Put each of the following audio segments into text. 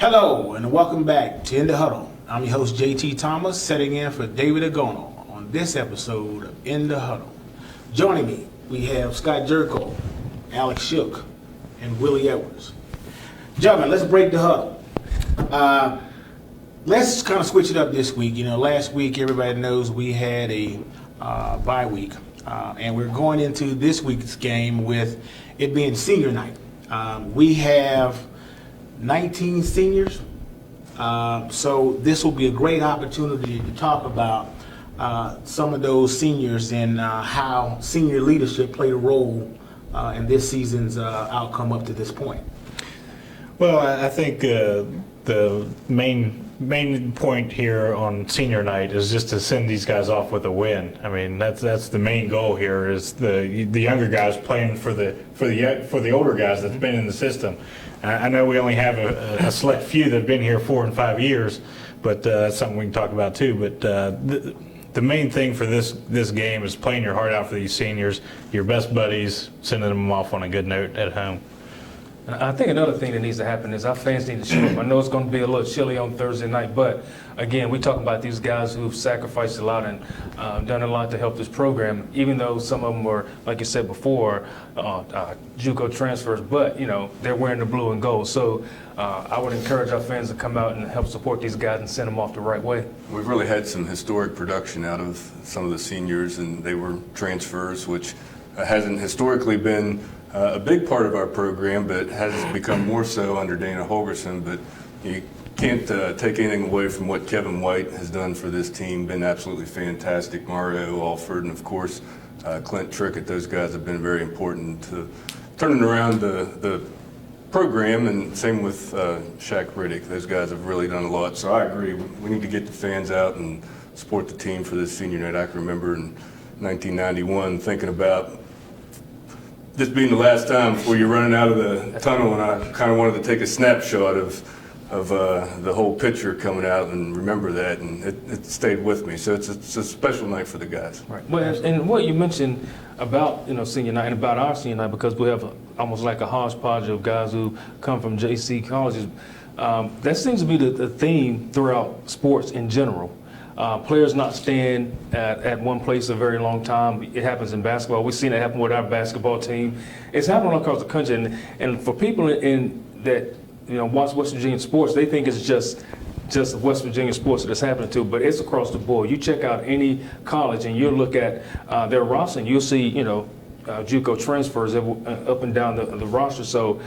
Hello and welcome back to In the Huddle. I'm your host JT Thomas, setting in for David Agono on this episode of In the Huddle. Joining me, we have Scott Jerko, Alex Shook, and Willie Edwards. Gentlemen, let's break the huddle. Let's kind of switch it up this week. You know, last week everybody knows we had a bye week, and we're going into this week's game with it being senior night. We have 19 seniors, so this will be a great opportunity to talk about some of those seniors and how senior leadership played a role in this season's outcome up to this point. Well, I think the main point here on senior night is just to send these guys off with a win. I mean, that's the main goal here, is the younger guys playing for the older guys that's been in the system. I know we only have a select few that have been here 4 and 5 years, but that's something we can talk about too. But the main thing for this game is playing your heart out for these seniors, your best buddies, sending them off on a good note at home. I think another thing that needs to happen is our fans need to show up. I know it's going to be a little chilly on Thursday night, but again, we talk about these guys who've sacrificed a lot and done a lot to help this program, even though some of them were, like you said before, JUCO transfers, but, you know, they're wearing the blue and gold. So I would encourage our fans to come out and help support these guys and send them off the right way. We've really had some historic production out of some of the seniors, and they were transfers, which hasn't historically been a big part of our program, but has become more so under Dana Holgerson. But you can't take anything away from what Kevin White has done for this team. Been absolutely fantastic. Mario Alford and, of course, Clint Trickett. Those guys have been very important to turning around the program, and same with Shaq Riddick. Those guys have really done a lot. So I agree. We need to get the fans out and support the team for this senior night. I can remember in 1991 thinking about this being the last time before you're running out of the tunnel, and I kind of wanted to take a snapshot of the whole picture coming out and remember that, and it stayed with me. So it's a special night for the guys. Right. Well, and what you mentioned about, you know, senior night and about our senior night, because we have almost like a hodgepodge of guys who come from JC colleges. That seems to be the theme throughout sports in general. Players not staying at one place a very long time. It happens in basketball. We've seen it happen with our basketball team. It's happening all across the country. And for people in that, you know, watch West Virginia sports, they think it's just West Virginia sports that it's happening to, but it's across the board. You check out any college and you look at their roster, and you'll see, you know, JUCO transfers up and down the roster. So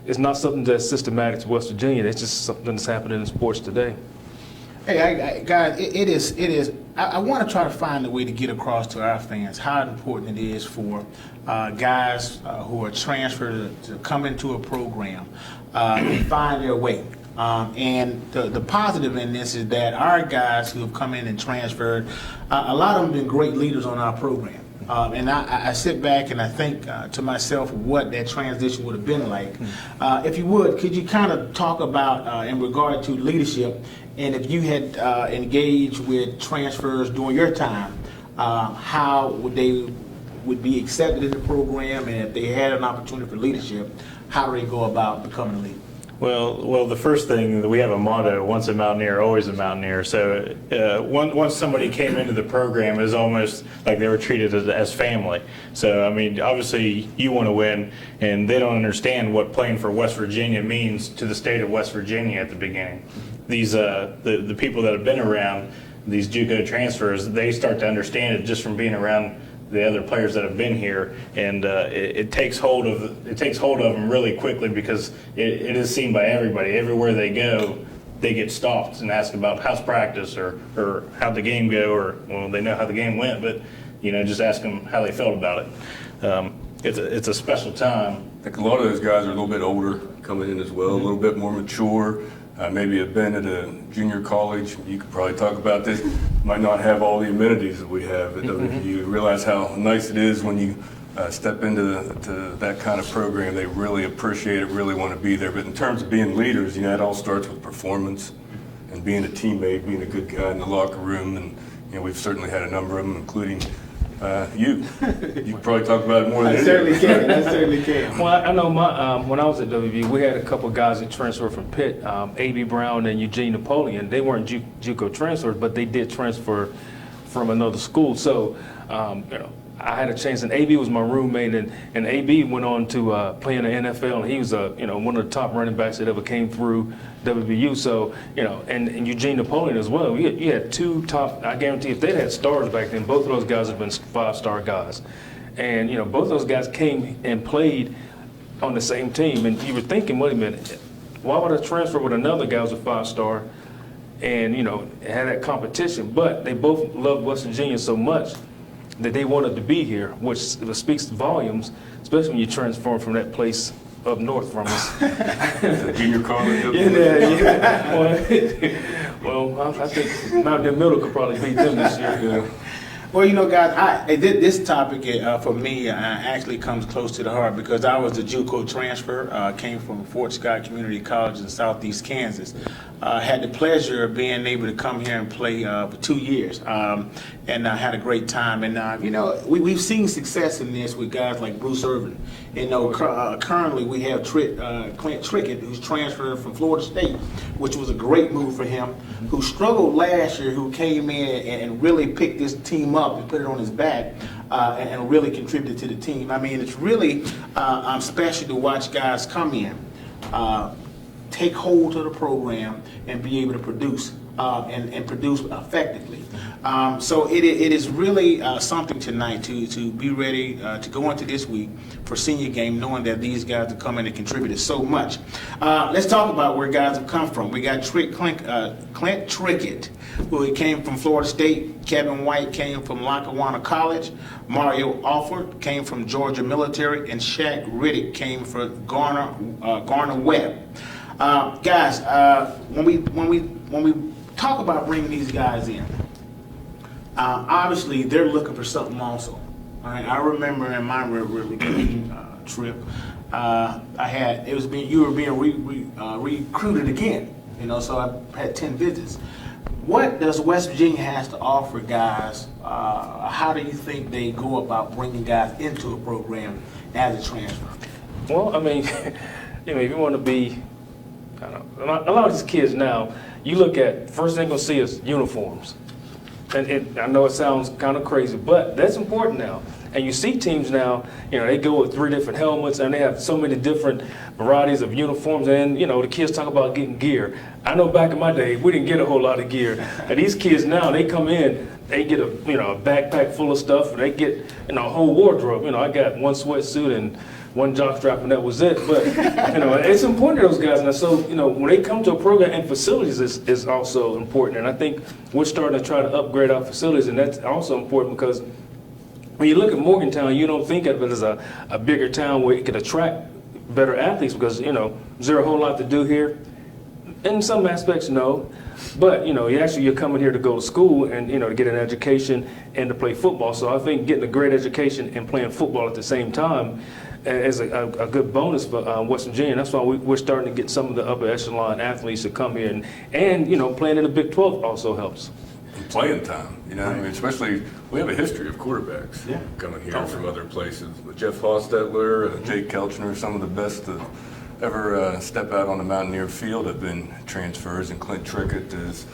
it's not something that's systematic to West Virginia. It's just something that's happening in sports today. Hey, guys, it is. I want to try to find a way to get across to our fans how important it is for guys who are transferred to come into a program and find their way. And the positive in this is that our guys who have come in and transferred, a lot of them have been great leaders on our program. And I sit back and I think to myself what that transition would have been like. If you would, could you kind of talk about in regard to leadership, and if you had engaged with transfers during your time, how they would be accepted in the program, and if they had an opportunity for leadership, how do they go about becoming a leader? Well, the first thing, we have a motto: once a Mountaineer, always a Mountaineer. So once somebody came into the program, it was almost like they were treated as family. So, I mean, obviously you want to win, and they don't understand what playing for West Virginia means to the state of West Virginia at the beginning. These the people that have been around these JUCO transfers, they start to understand it just from being around the other players that have been here, and it takes hold of them really quickly, because it is seen by everybody. Everywhere they go, they get stopped and asked about how's practice or how'd the game go, or, well, they know how the game went, but, you know, just ask them how they felt about it. It's a special time. I think a lot of those guys are a little bit older coming in as well, a little bit more mature. Maybe have been at a junior college. You could probably talk about this. Might not have all the amenities that we have at WVU. You realize how nice it is when you step into that kind of program. They really appreciate it, really want to be there. But in terms of being leaders, you know, it all starts with performance and being a teammate, being a good guy in the locker room. And, you know, we've certainly had a number of them, including You can probably talk about it more than I certainly can. I certainly can. Well, I know when I was at WVU, we had a couple of guys that transferred from Pitt, A.B. Brown and Eugene Napoleon. They weren't JUCO transfers, but they did transfer from another school. So, I had a chance, and A.B. was my roommate, and A.B. went on to play in the NFL, and he was one of the top running backs that ever came through WVU. So, and Eugene Napoleon as well. You had two top. I guarantee if they'd had stars back then, both of those guys have been 5-star guys. And both those guys came and played on the same team, and you were thinking, wait a minute, why would I transfer with another guy who's a 5-star, and had that competition? But they both loved West Virginia so much that they wanted to be here, which speaks volumes, especially when you transform from that place up north from us. Junior college. Yeah. Well, I think Mountain Middle could probably beat them this year. Well, guys, this topic for me actually comes close to the heart because I was a JUCO transfer, came from Fort Scott Community College in southeast Kansas. Had the pleasure of being able to come here and play for 2 years, and had a great time. And we've seen success in this with guys like Bruce Irvin. Currently we have Clint Trickett, who's transferred from Florida State, which was a great move for him. Who struggled last year, who came in and really picked this team up and put it on his back and really contributed to the team. I mean, it's really special to watch guys come in, take hold of the program, and be able to produce and produce effectively. So it is really something tonight to be ready to go into this week for senior game, knowing that these guys have come in and contributed so much. Let's talk about where guys have come from. We got Clint Trickett, who came from Florida State. Kevin White came from Lackawanna College. Mario Alford came from Georgia Military, and Shaq Riddick came from Garner Webb. Guys, when we talk about bringing these guys in, obviously they're looking for something also. All right, I remember in my recruiting trip, you were being recruited again. So I had 10 visits. What does West Virginia has to offer guys? How do you think they go about bringing guys into a program as a transfer? Well, I mean, if you want to be, a lot of these kids now, you look at, first thing they're going to see is uniforms. And I know it sounds kind of crazy, but that's important now. And you see teams now, they go with 3 different helmets, and they have so many different varieties of uniforms. And, the kids talk about getting gear. I know back in my day, we didn't get a whole lot of gear. And these kids now, they come in, they get a backpack full of stuff, and they get, a whole wardrobe. I got one sweatsuit and one jockstrap, and that was it. But, it's important to those guys. And so, when they come to a program, and facilities is also important. And I think we're starting to try to upgrade our facilities, and that's also important because when you look at Morgantown, you don't think of it as a bigger town where it could attract better athletes because, is there a whole lot to do here? In some aspects, no. But, you're coming here to go to school and, to get an education and to play football. So I think getting a great education and playing football at the same time is a good bonus for West Virginia. That's why we're starting to get some of the upper echelon athletes to come here. And playing in the Big 12 also helps. Playing time, especially we have a history of quarterbacks coming here from other places. Jeff Hostetler, Jake Kelchner, some of the best to ever step out on the Mountaineer field have been transfers, and Clint Trickett is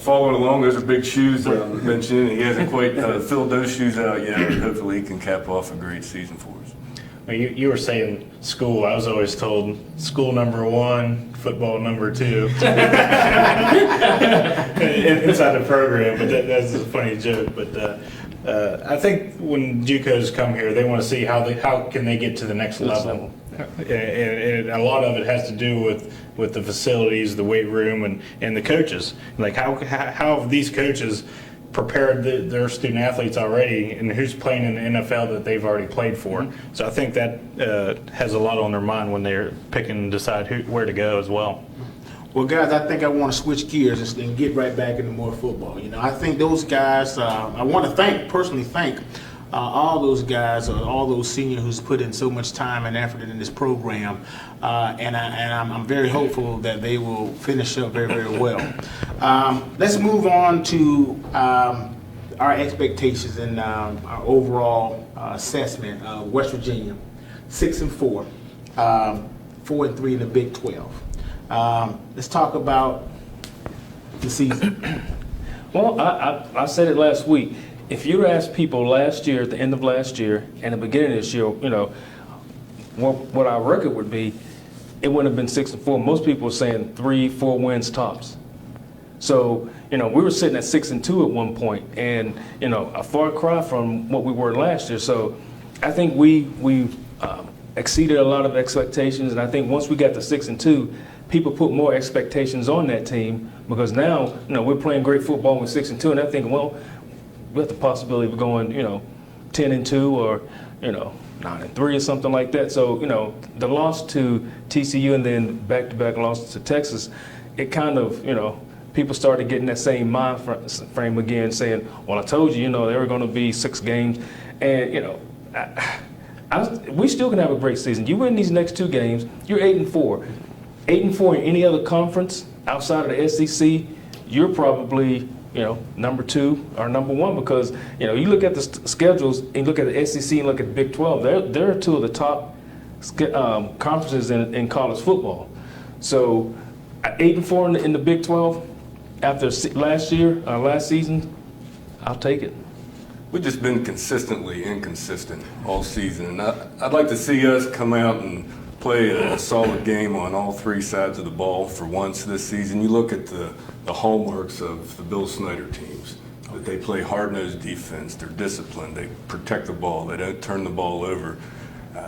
following along. Those are big shoes mentioned. He hasn't quite filled those shoes out yet, but hopefully he can cap off a great season for us. Well, you were saying school. I was always told school number 1, football number 2 inside the program. But that's a funny joke. But I think when JUCOs come here, they want to see how can they get to the next level. And a lot of it has to do with the facilities, the weight room, and the coaches. Like how have these coaches prepared their student athletes already, and who's playing in the NFL that they've already played for. Mm-hmm. So I think that has a lot on their mind when they're picking and decide where to go as well. Well, guys, I think I want to switch gears and get right back into more football. I think those guys, I want to personally thank all those guys, all those seniors who's put in so much time and effort in this program, and I'm very hopeful that they will finish up very, very well. Let's move on to our expectations and our overall assessment of West Virginia, 6-4, 4-3 in the Big 12. Let's talk about the season. Well, I said it last week. If you asked people last year, at the end of last year, and the beginning of this year, what our record would be, it wouldn't have been 6-4. Most people were saying 3-4 wins tops. So, we were sitting at 6-2 at one point, and a far cry from what we were last year. So, I think we exceeded a lot of expectations, and I think once we got to 6-2, people put more expectations on that team because now, we're playing great football with 6-2, and they're thinking, well, we have the possibility of going, 10-2 or 9-3 or something like that. So, the loss to TCU and then back-to-back losses to Texas, it kind of, people started getting that same mind frame again, saying, well, I told you, there were going to be 6 games. And, we still can have a great season. You win these next 2 games, you're 8-4. 8-4 in any other conference outside of the SEC, you're probably, number 2 or number 1 because, you look at the schedules and you look at the SEC and look at the Big 12, they're 2 of the top conferences in college football. So 8-4 in the Big 12 after last season, I'll take it. We've just been consistently inconsistent all season, and I'd like to see us come out and play a solid game on all 3 sides of the ball for once this season. You look at the hallmarks of the Bill Snyder teams, that they play hard-nosed defense, they're disciplined, they protect the ball, they don't turn the ball over,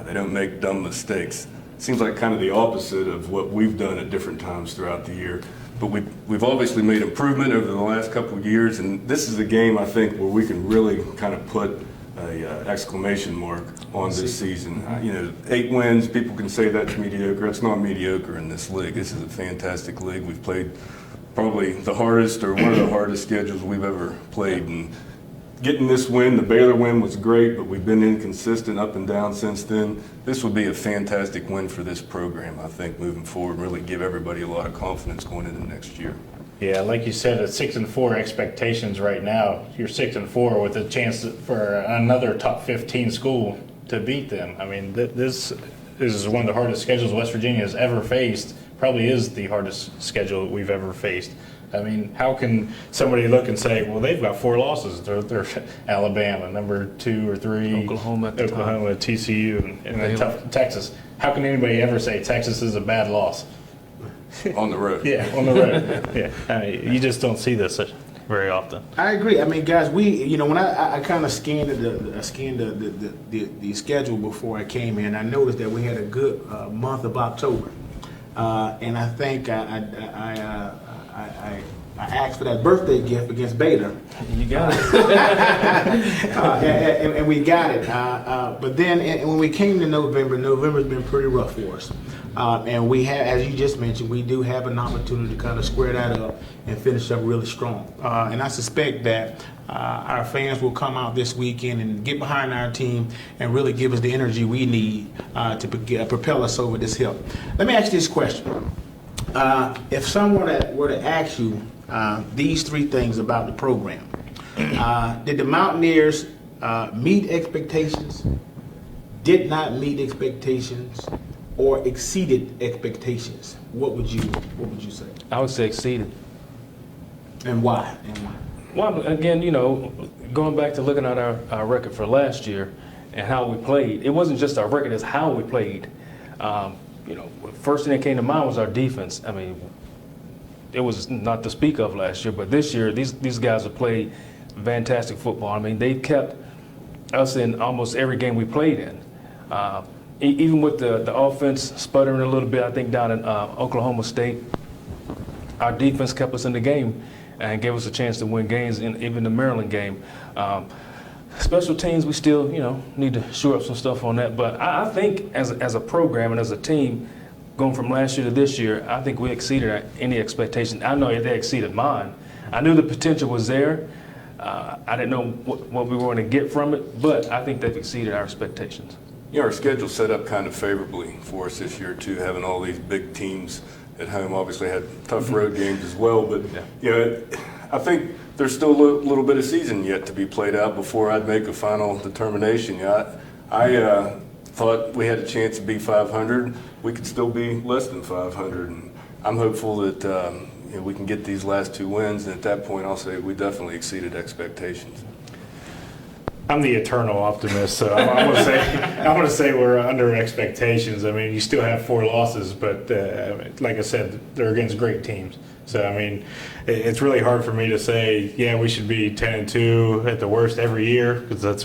they don't make dumb mistakes. It seems like kind of the opposite of what we've done at different times throughout the year. But we've obviously made improvement over the last couple of years, and this is a game, I think, where we can really kind of put a exclamation mark on this season. 8 wins, people can say that's mediocre. It's not mediocre in this league. This is a fantastic league. We've played probably the hardest or one of the hardest schedules we've ever played. And getting this win, the Baylor win was great, but we've been inconsistent up and down since then. This would be a fantastic win for this program, I think, moving forward, and really give everybody a lot of confidence going into next year. Yeah, like you said, at 6-4 expectations right now, you're 6-4 with a chance for another top 15 school to beat them. I mean, this is one of the hardest schedules West Virginia has ever faced. Probably is the hardest schedule we've ever faced. I mean, how can somebody look and say, well, they've got 4 losses. They're Alabama, number 2 or 3, Oklahoma, TCU, and then Texas. How can anybody ever say Texas is a bad loss? On the road. Yeah, on the road. Yeah, I mean, you just don't see this very often. I agree. I mean, guys, when I kind of scanned the schedule before I came in, I noticed that we had a good month of October, and I think I asked for that birthday gift against Baylor. You got it. And we got it. But then when we came to November's been pretty rough for us. And we have, as you just mentioned, we do have an opportunity to kind of square that up and finish up really strong. And I suspect that our fans will come out this weekend and get behind our team and really give us the energy we need to propel us over this hill. Let me ask you this question. If someone were to ask you these 3 things about the program, did the Mountaineers meet expectations, did not meet expectations, or exceeded expectations? What would you say? I would say exceeded. And why? Well, again, going back to looking at our record for last year and how we played, it wasn't just our record, it's how we played. First thing that came to mind was our defense. I mean, it was not to speak of last year, but this year, these guys have played fantastic football. I mean, they kept us in almost every game we played in. Even with the offense sputtering a little bit, I think down in Oklahoma State, our defense kept us in the game and gave us a chance to win games, in even the Maryland game. Special teams, we still, need to shore up some stuff on that. But I think as a program and as a team, going from last year to this year, I think we exceeded any expectation. I know they exceeded mine. I knew the potential was there. I didn't know what we were going to get from it, but I think they've exceeded our expectations. Our schedule set up kind of favorably for us this year, too, having all these big teams at home. Obviously had tough road games as well, but, I think there's still a little bit of season yet to be played out before I'd make a final determination. Yeah, I thought we had a chance to be 500. We could still be less than 500, and I'm hopeful that we can get these last 2 wins. And at that point, I'll say we definitely exceeded expectations. I'm the eternal optimist, so I want to say we're under expectations. I mean, you still have 4 losses, but like I said, they're against great teams. So I mean, it's really hard for me to say, yeah, we should be 10-2 at the worst every year, because that's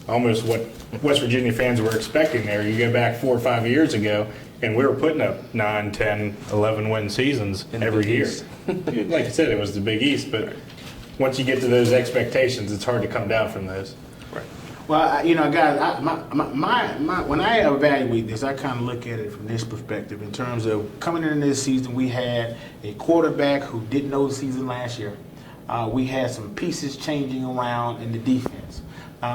almost what West Virginia fans were expecting there. You go back 4 or 5 years ago, and we were putting up 9, 10, 11 win seasons every year. Like I said, it was the Big East, but once you get to those expectations, it's hard to come down from those. Right. Well, guys, when I evaluate this, I kind of look at it from this perspective. In terms of coming into this season, we had a quarterback who didn't know the season last year. We had some pieces changing around in the defense.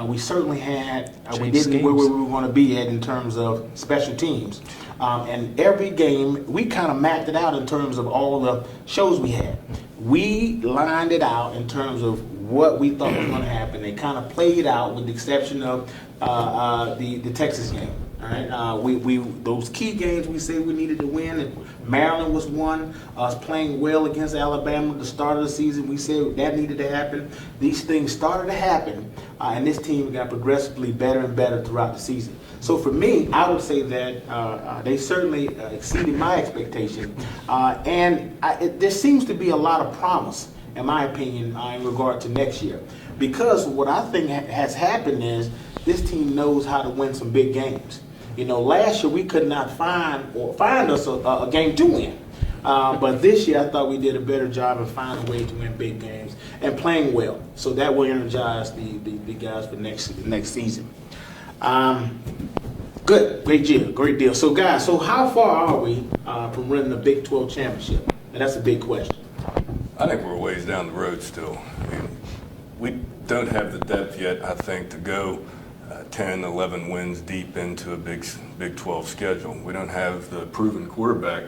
We certainly had, we didn't where we were going to be at in terms of special teams. And every game, we kind of mapped it out in terms of all the shows we had. We lined it out in terms of what we thought was going to happen. They kind of played out with the exception of the Texas game. All right, we those key games we said we needed to win. And Maryland was one. Us playing well against Alabama at the start of the season, we said that needed to happen. These things started to happen, and this team got progressively better and better throughout the season. So for me, I would say that they certainly exceeded my expectation, and there seems to be a lot of promise, in my opinion, in regard to next year. Because what I think has happened is this team knows how to win some big games. Last year we could not find us a game to win. But this year I thought we did a better job of finding a way to win big games and playing well. So that will energize the guys for next season. Good, great deal. So guys, how far are we from winning the Big 12 championship? And that's a big question. I think we're a ways down the road still. I mean, we don't have the depth yet, I think, to go 10, 11 wins deep into a Big 12 schedule. We don't have the proven quarterback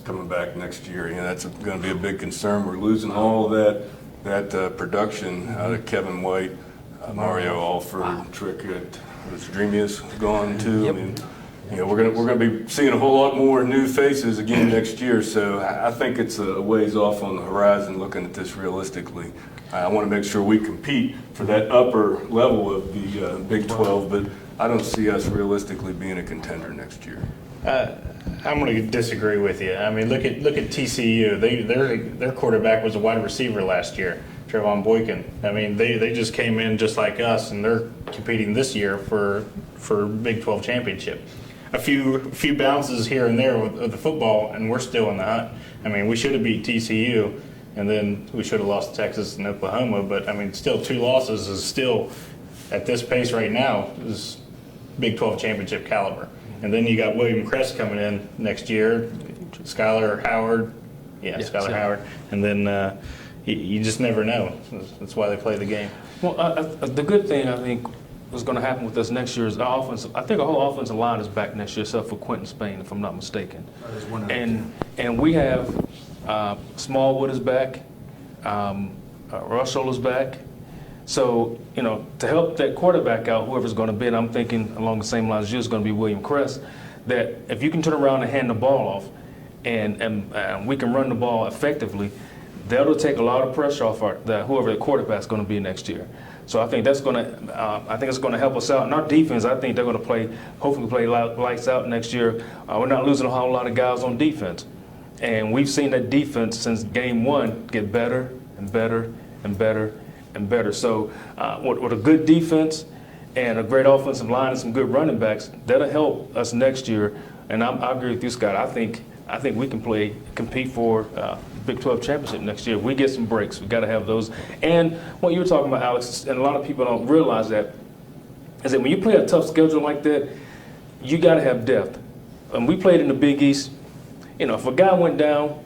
coming back next year. That's going to be a big concern. We're losing all of that production out of Kevin White, Mario Alford, Trick at Dreamy is gone too. Yep. I mean, we're going to be seeing a whole lot more new faces again next year. So I think it's a ways off on the horizon looking at this realistically. I want to make sure we compete for that upper level of the Big 12, but I don't see us realistically being a contender next year. I'm going to disagree with you. I mean, look at TCU. Their quarterback was a wide receiver last year, Trevon Boykin. I mean, they just came in just like us, and they're competing this year for Big 12 championship. A few bounces here and there with the football, and we're still in the hunt. I mean, we should have beat TCU, and then we should have lost to Texas and Oklahoma. But I mean, still 2 losses is still at this pace right now is Big 12 championship caliber. And then you got William Crest coming in next year, Skylar Howard, Skylar Howard, and then you just never know. That's why they play the game. Well, the good thing I think was going to happen with us next year is our offense. I think our whole offensive line is back next year, except for Quentin Spain, if I'm not mistaken. And we have Smallwood is back, Russell is back. So, to help that quarterback out, whoever's going to be, and I'm thinking along the same lines as you, is going to be William Crest, that if you can turn around and hand the ball off and we can run the ball effectively, that'll take a lot of pressure off whoever the quarterback's going to be next year. So I think it's going to help us out. And our defense, I think they're going to hopefully play lights out next year. We're not losing a whole lot of guys on defense. And we've seen that defense since game 1 get better and better and better and better. So with a good defense and a great offensive line and some good running backs, that'll help us next year. And I agree with you, Scott. I think we can compete for Big 12 championship next year. We get some breaks. We got to have those. And what you were talking about, Alex, and a lot of people don't realize that, is that when you play a tough schedule like that, you got to have depth. And we played in the Big East. If a guy went down,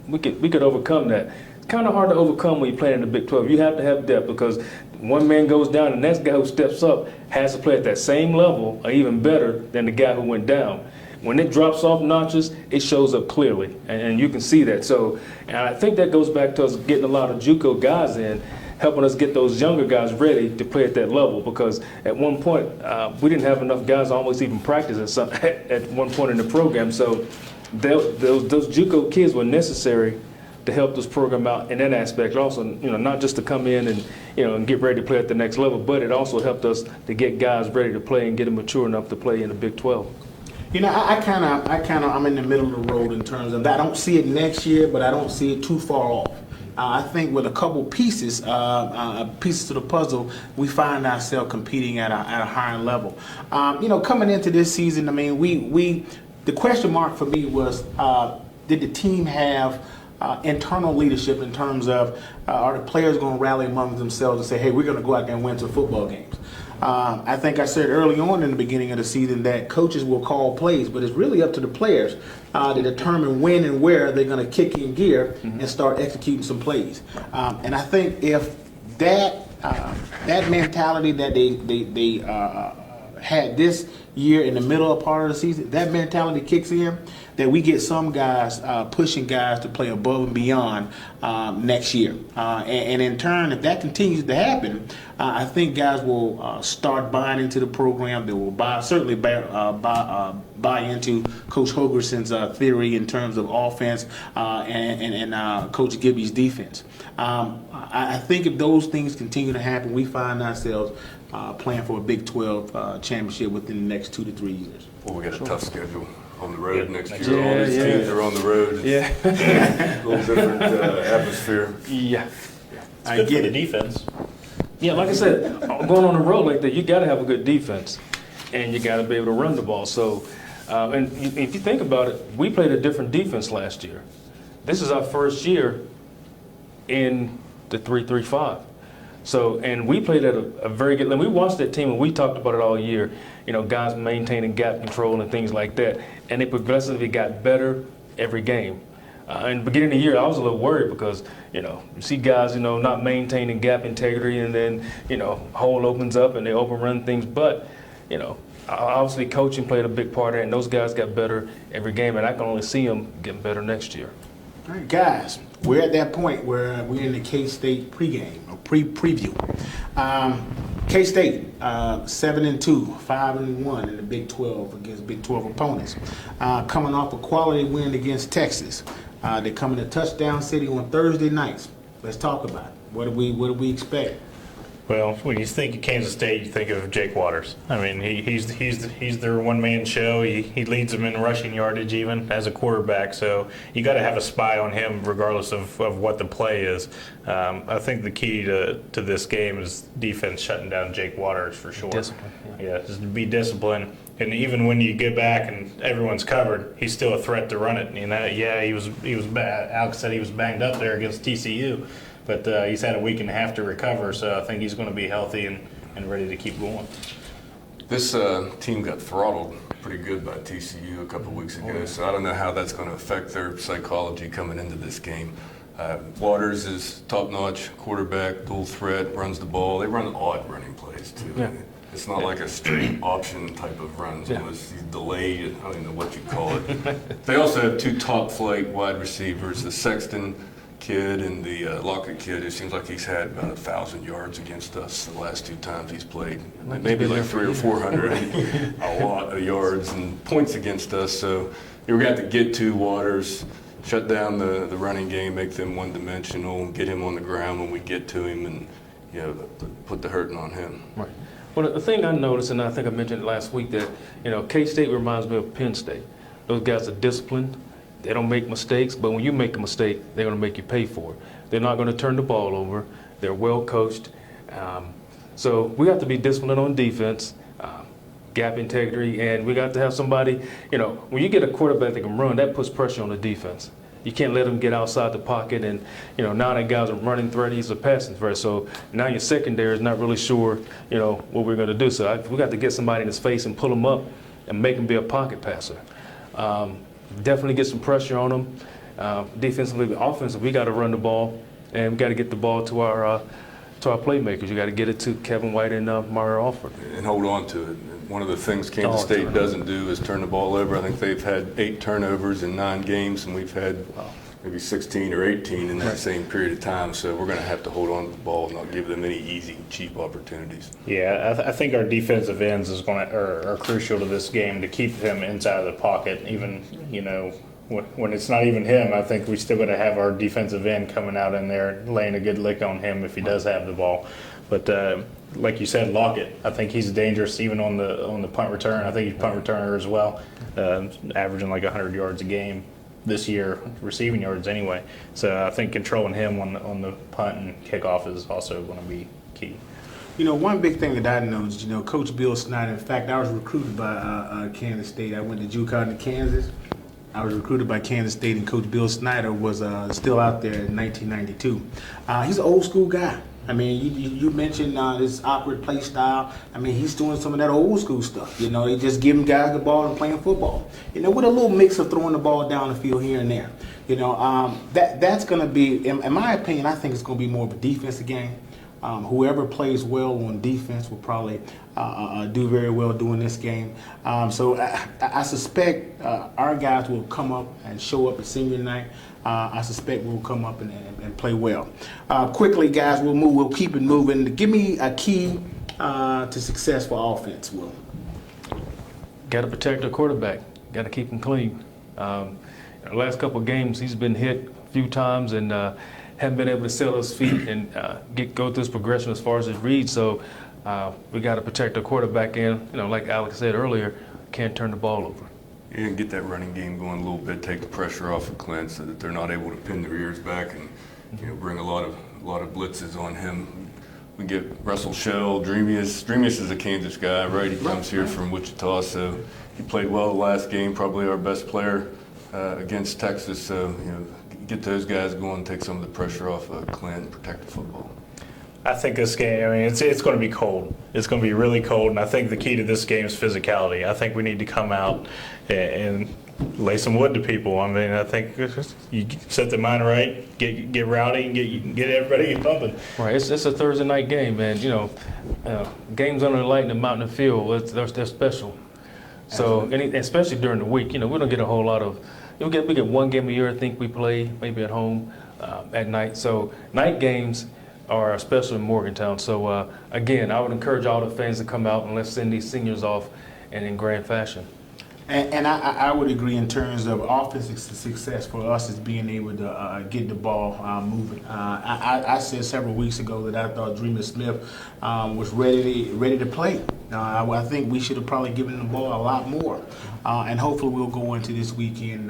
we could overcome that. It's kind of hard to overcome when you play in the Big 12. You have to have depth because one man goes down, and the next guy who steps up has to play at that same level or even better than the guy who went down. when it drops off notches, it shows up clearly, and you can see that. So, and I think that goes back to us getting a lot of JUCO guys in, helping us get those younger guys ready to play at that level. Because at one point, we didn't have enough guys to almost even practice at one point in the program. So those JUCO kids were necessary to help this program out in that aspect. Also, not just to come in and and get ready to play at the next level, but it also helped us to get guys ready to play and get them mature enough to play in the Big 12. I'm in the middle of the road in terms of that. I don't see it next year, but I don't see it too far off. I think with a couple pieces to the puzzle, we find ourselves competing at a higher level. Coming into this season, I mean, the question mark for me was, did the team have internal leadership in terms of are the players going to rally among themselves and say, hey, we're going to go out there and win some football games? I think I said early on in the beginning of the season that coaches will call plays, but it's really up to the players to determine when and where they're going to kick in gear and start executing some plays. And I think if that mentality that they had this year in the middle of part of the season, that mentality kicks in, that we get some guys pushing guys to play above and beyond next year. And in turn, if that continues to happen, I think guys will start buying into the program. They will certainly buy into Coach Hogerson's theory in terms of offense and Coach Gibby's defense. I think if those things continue to happen, we find ourselves playing for a Big 12 championship within the next 2 to 3 years. Well, we got a tough schedule on the road next year. Yeah, All these teams are on the road. It's a little different atmosphere. Yeah. It's good for the defense. Yeah, like I said, going on the road like that, you got to have a good defense, and you got to be able to run the ball. So, and if you think about it, we played a different defense last year. This is our first year in the 3-3-5. So, and we played at a very good level. We watched that team and we talked about it all year. Guys maintaining gap control and things like that. And they progressively got better every game. In the beginning of the year, I was a little worried because, you see guys, not maintaining gap integrity, and then, hole opens up and they open run things. But, obviously coaching played a big part of it, and those guys got better every game, and I can only see them getting better next year. All right, guys, we're at that point where we're in the K-State pregame or preview. K-State 7-2, 5-1 in the Big 12 against Big 12 opponents. Coming off a quality win against Texas. They come into Touchdown City on Thursday nights. Let's talk about it. What do we expect? Well, when you think of Kansas State, you think of Jake Waters. I mean, he's their one-man show. He leads them in rushing yardage even as a quarterback. So you got to have a spy on him regardless of what the play is. I think the key to this game is defense shutting down Jake Waters for sure. Discipline. Yeah, just be disciplined. And even when you get back and everyone's covered, he's still a threat to run it. Yeah, he was bad. Alex said he was banged up there against TCU. But he's had a week and a half to recover, so I think he's going to be healthy and ready to keep going. This team got throttled pretty good by TCU a couple weeks ago, so I don't know how that's going to affect their psychology coming into this game. Waters is top-notch quarterback, dual threat, runs the ball. They run odd running plays, too. Yeah. It's not like a straight option type of run. It's almost delayed. I don't even know what you call it. They also have two top-flight wide receivers, the Sexton kid and the Lockett kid. It seems like he's had about 1,000 yards against us the last 2 times he's played. Maybe like 300 or 400, a lot of yards and points against us. So you're going to have to get to Waters, shut down the running game, make them one-dimensional, get him on the ground when we get to him, and put the hurting on him. Right. Well, the thing I noticed, and I think I mentioned it last week, that K-State reminds me of Penn State. Those guys are disciplined. They don't make mistakes, but when you make a mistake, they're going to make you pay for it. They're not going to turn the ball over. They're well coached. So we have to be disciplined on defense, gap integrity, and we got to have somebody, when you get a quarterback that can run, that puts pressure on the defense. You can't let them get outside the pocket, and now that guys are running threat, he's a passing threat. So now your secondary is not really sure, what we're going to do. So we got to get somebody in his face and pull him up and make him be a pocket passer. Definitely get some pressure on them. Defensively, offensively, we got to run the ball, and we got to get the ball to to our playmakers. You got to get it to Kevin White and Mario Alford. And hold on to it. One of the things Kansas Oh, State turn doesn't do is turn the ball over. I think they've had 8 turnovers in 9 games, and we've had maybe 16 or 18 in that same period of time. So we're going to have to hold on to the ball and not give them any easy, cheap opportunities. Yeah, I think our defensive ends are crucial to this game to keep him inside of the pocket. Even when it's not even him, I think we still got to have our defensive end coming out in there laying a good lick on him if he does have the ball. But like you said, Lockett, I think he's dangerous even on the punt return. I think he's punt returner as well, averaging like 100 yards a game this year, receiving yards anyway. So I think controlling him on the punt and kickoff is also going to be key. One big thing that I noticed, Coach Bill Snyder, in fact, I was recruited by Kansas State. I went to JUCO in Kansas. I was recruited by Kansas State, and Coach Bill Snyder was still out there in 1992. He's an old school guy. I mean, you mentioned this awkward play style. I mean, he's doing some of that old school stuff. They just giving guys the ball and playing football. With a little mix of throwing the ball down the field here and there. That's going to be, in my opinion, I think it's going to be more of a defensive game. Whoever plays well on defense will probably do very well doing this game. So I suspect our guys will come up and show up at senior night. I suspect we'll come up and play well. Quickly, guys, we'll keep it moving. Give me a key to success for offense, Will. Got to protect our quarterback. Got to keep him clean. The last couple of games, he's been hit a few times and haven't been able to settle his feet and go through his progression as far as his read. So we got to protect our quarterback and, like Alex said earlier, can't turn the ball over. Yeah, and get that running game going a little bit, take the pressure off of Clint so that they're not able to pin their ears back and bring a lot of blitzes on him. We get Russell Shell, Dreamius. Dreamius is a Kansas guy, right? He comes here from Wichita, so he played well the last game, probably our best player against Texas. So, get those guys going, take some of the pressure off of Clint and protect the football. I think this game, it's going to be cold. It's going to be really cold, and I think the key to this game is physicality. I think we need to come out and lay some wood to people. I think you set the mind right, get rowdy, and get everybody pumping. Right, it's a Thursday night game, man. Games under the light in the mountain field, they're special. So, and especially during the week, we don't get a whole lot of. We get one game a year. I think we play maybe at home at night. So night games are special in Morgantown. So again, I would encourage all the fans to come out and let's send these seniors off and in grand fashion. And I would agree in terms of offensive success for us is being able to get the ball moving. I said several weeks ago that I thought Dreamer Smith was ready to play. I think we should have probably given the ball a lot more. And hopefully we'll go into this weekend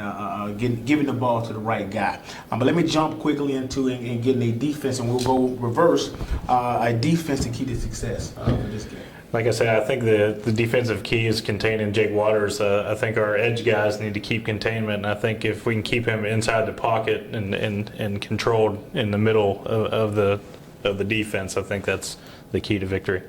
giving the ball to the right guy. But let me jump quickly into and getting a defense, and we'll go reverse a defensive key to success for this game. Like I said, I think the defensive key is containing Jake Waters. I think our edge guys need to keep containment, and I think if we can keep him inside the pocket and controlled in the middle of the defense, I think that's the key to victory.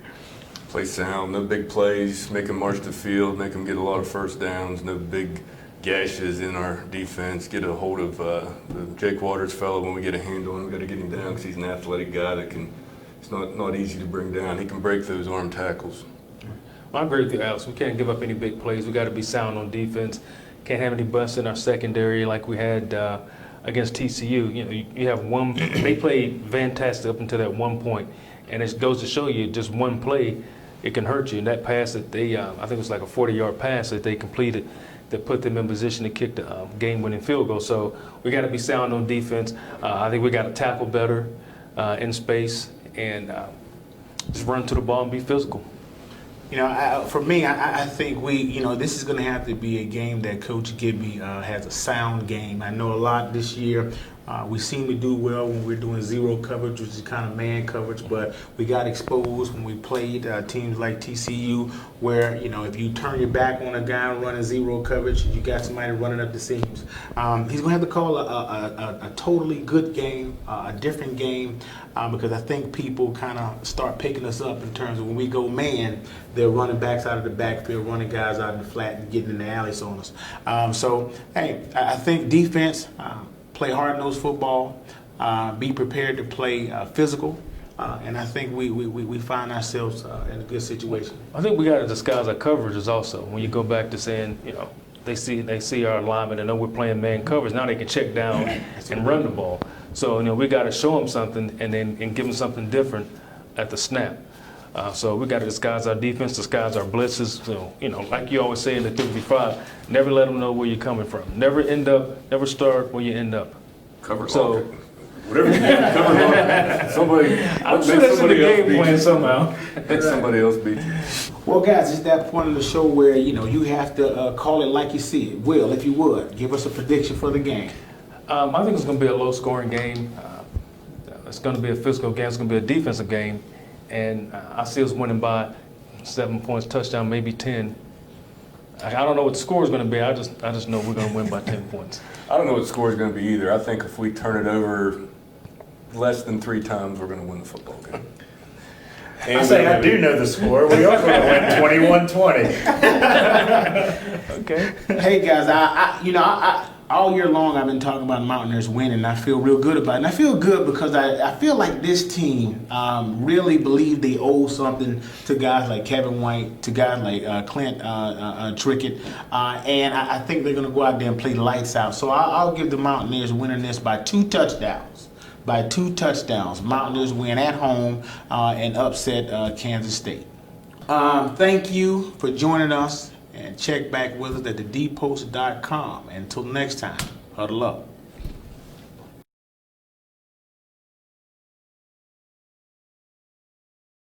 Play sound, no big plays, make them march the field, make them get a lot of first downs, no big gashes in our defense. Get a hold of the Jake Waters fellow when we get a handle on him. We've got to get him down because he's an athletic guy that can. It's not easy to bring down. He can break those arm tackles. Well, I agree with you, Alex. We can't give up any big plays. We got to be sound on defense. Can't have any busts in our secondary like we had against TCU. You have one. They played fantastic up until that one point, and it goes to show you just one play, it can hurt you. And that pass that they, I think it was like a 40-yard pass that they completed, that put them in position to kick the game-winning field goal. So we got to be sound on defense. I think we got to tackle better in space. And just run to the ball and be physical. For me, I think this is going to have to be a game that Coach Gibby has a sound game. I know a lot this year. We seem to do well when we're doing zero coverage, which is kind of man coverage, but we got exposed when we played teams like TCU, where, if you turn your back on a guy running zero coverage, you got somebody running up the seams. He's going to have to call a totally good game, a different game, because I think people kind of start picking us up in terms of when we go man, they're running backs out of the backfield, running guys out of the flat and getting in the alleys on us. I think defense, play hard-nosed football, be prepared to play physical, and I think we find ourselves in a good situation. I think we got to disguise our coverages also. When you go back to saying, you know, they see our alignment and know we're playing man coverage. Now they can check down and run the ball. So, you know, we got to show them something and give them something different at the snap. So we got to disguise our defense, disguise our blitzes. So, you know, like you always say in the 55, never let them know where you're coming from. Never start where you end up. Cover So- all. Whatever you do, cover all. Somebody, I'm make sure that's in the somebody else game beat plan you. somehow. Make somebody else beat you. Well, guys, it's that point of the show where, you know, you have to call it like you see it. Will, if you would, give us a prediction for the game. I think it's going to be a low-scoring game. It's going to be a physical game. It's going to be a defensive game. And I see us winning by 7 points, touchdown, maybe 10. I don't know what the score is going to be. I just know we're going to win by 10 points. I don't know what the score is going to be either. I think if we turn it over less than 3 times, we're going to win the football game. I say I do know the score. We are going to win 21-20. Okay. Hey, guys, I all year long I've been talking about Mountaineers winning, and I feel real good about it. And I feel good because I feel like this team really believe they owe something to guys like Kevin White, to guys like Clint Trickett, and I think they're going to go out there and play lights out. So I'll give the Mountaineers winning this by 2 touchdowns. By 2 touchdowns. Mountaineers win at home and upset Kansas State. Thank you for joining us, and check back with us at thedpost.com. Until next time, huddle up.